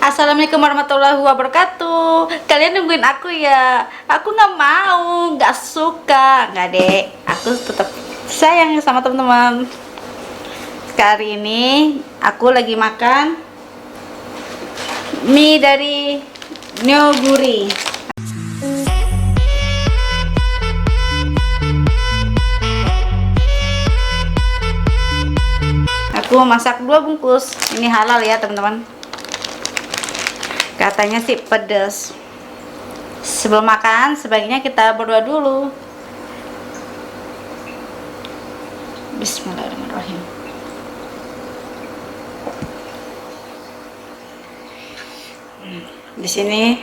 Assalamualaikum warahmatullahi wabarakatuh. Kalian nungguin aku ya? Aku nggak mau, nggak suka, nggak dek. Aku tetap sayang sama teman-teman. Kali ini aku lagi makan mie dari Neoguri. Aku masak 2 bungkus. Ini halal ya teman-teman. Katanya sih pedas. Sebelum makan, sebaiknya kita berdoa dulu. Bismillahirrahmanirrahim. Di sini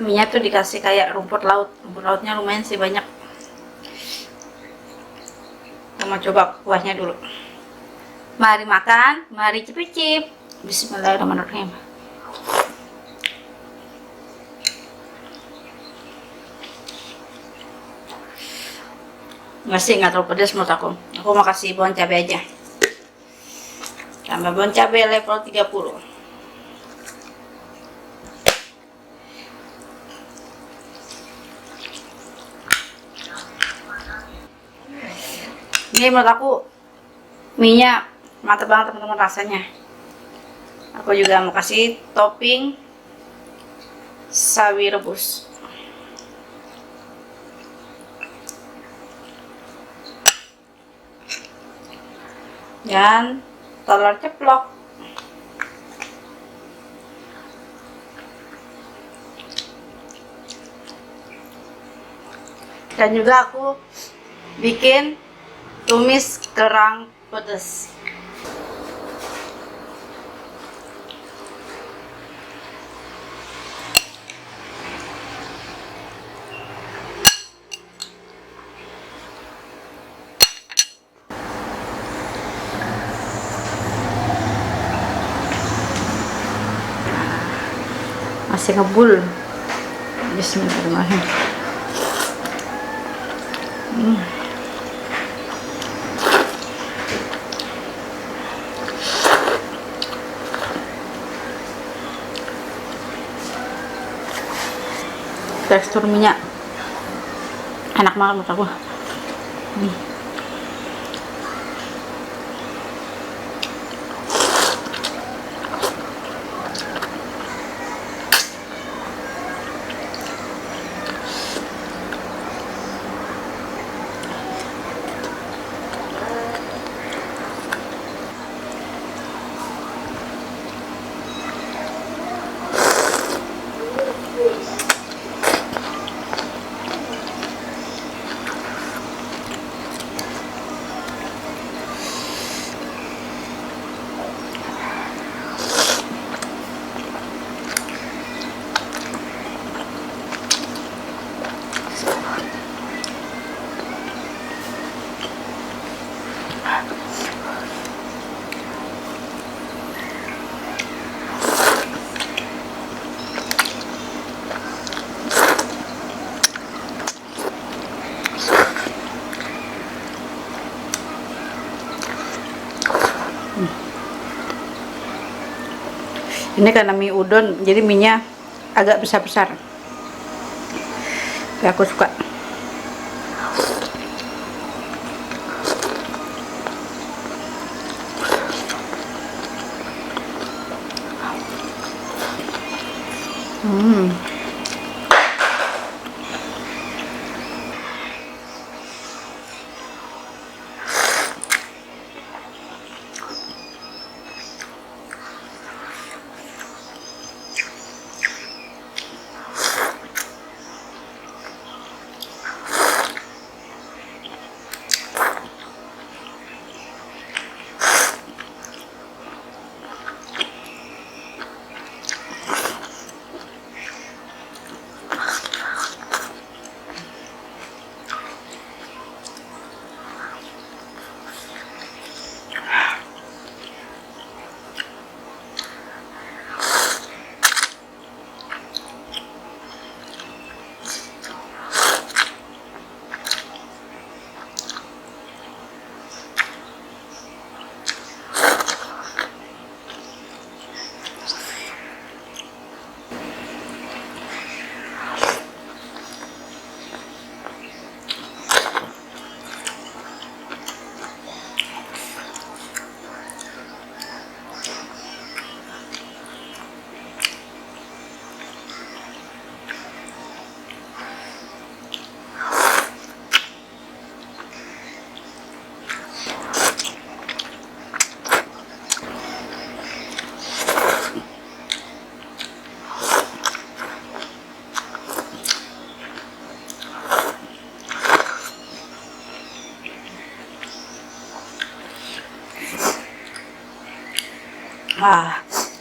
minyak tuh dikasih kayak rumput laut. Rumput lautnya lumayan sih banyak. Kita mau coba kuahnya dulu. Mari makan, mari cicip-cicip. Bismillahirrahmanirrahim. Nggak terlalu pedas menurut aku. Aku mau kasih bawang cabai aja. Tambah bawang cabai level 30. Ini menurut aku minyak mantap banget teman-teman rasanya. Aku juga mau kasih topping sawi rebus. Dan telur ceplok. Dan juga aku bikin tumis kerang pedas. Masih ngebul. Bismillahirrahmanirrahim. Tekstur minyak enak banget menurut aku. Ini karena mie udon, jadi minyak agak besar-besar. Ya, aku suka.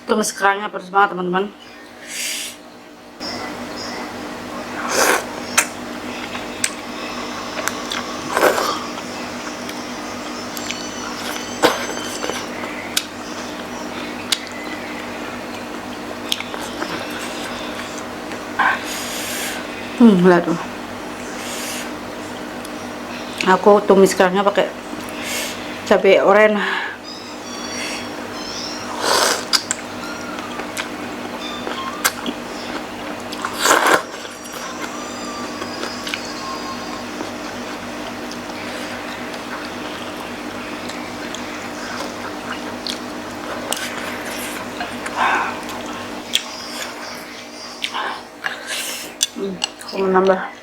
Tumis kerangnya pedas banget teman-teman. Lihat tuh. Aku tumis kerangnya pakai cabai oren. Aku menambah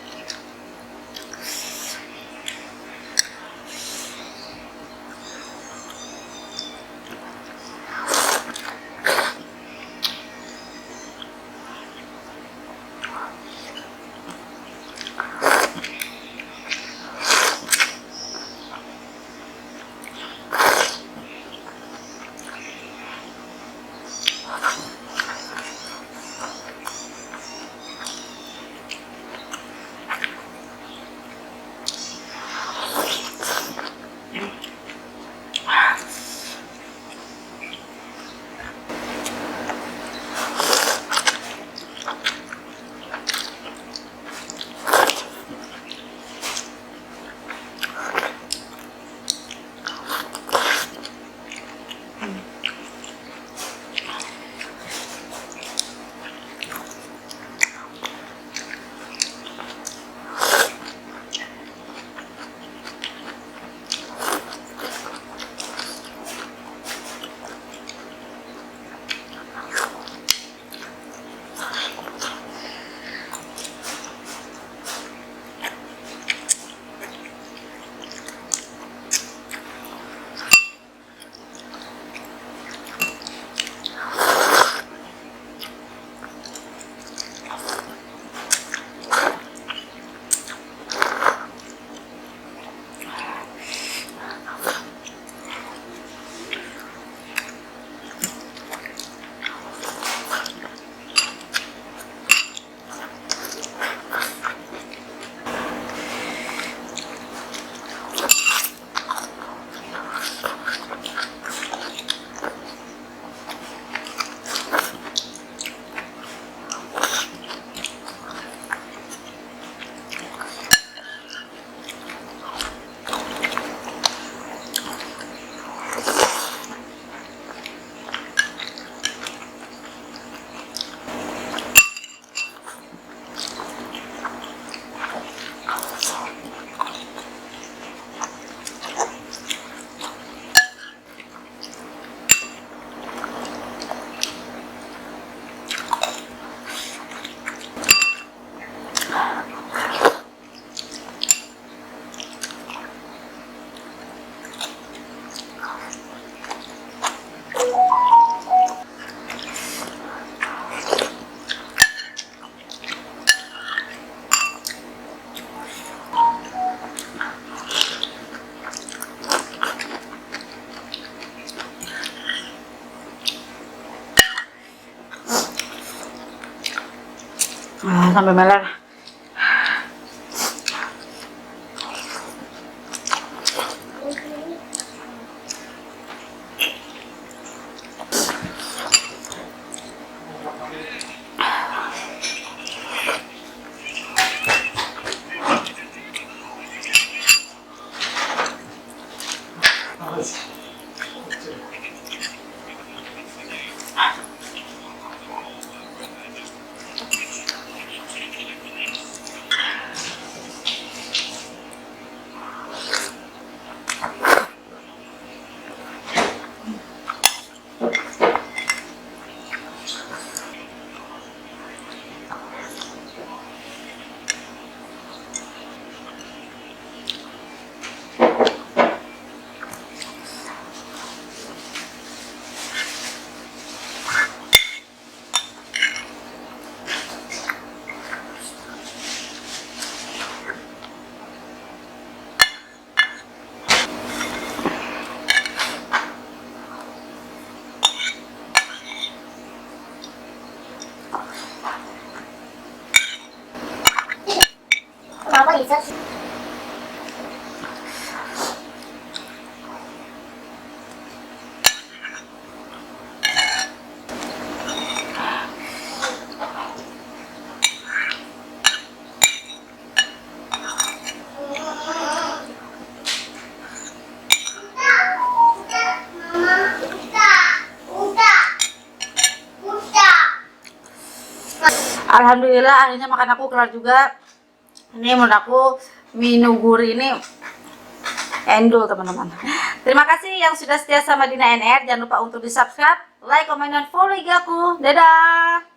sampai meler. Kenapa bisa sih? Alhamdulillah akhirnya makan aku kelar juga. Ini menurut aku mie nuguri ini endul teman-teman. Terima kasih yang sudah setia sama Dina NR. Jangan lupa untuk di subscribe, like, komen, dan follow IG aku. Dadah.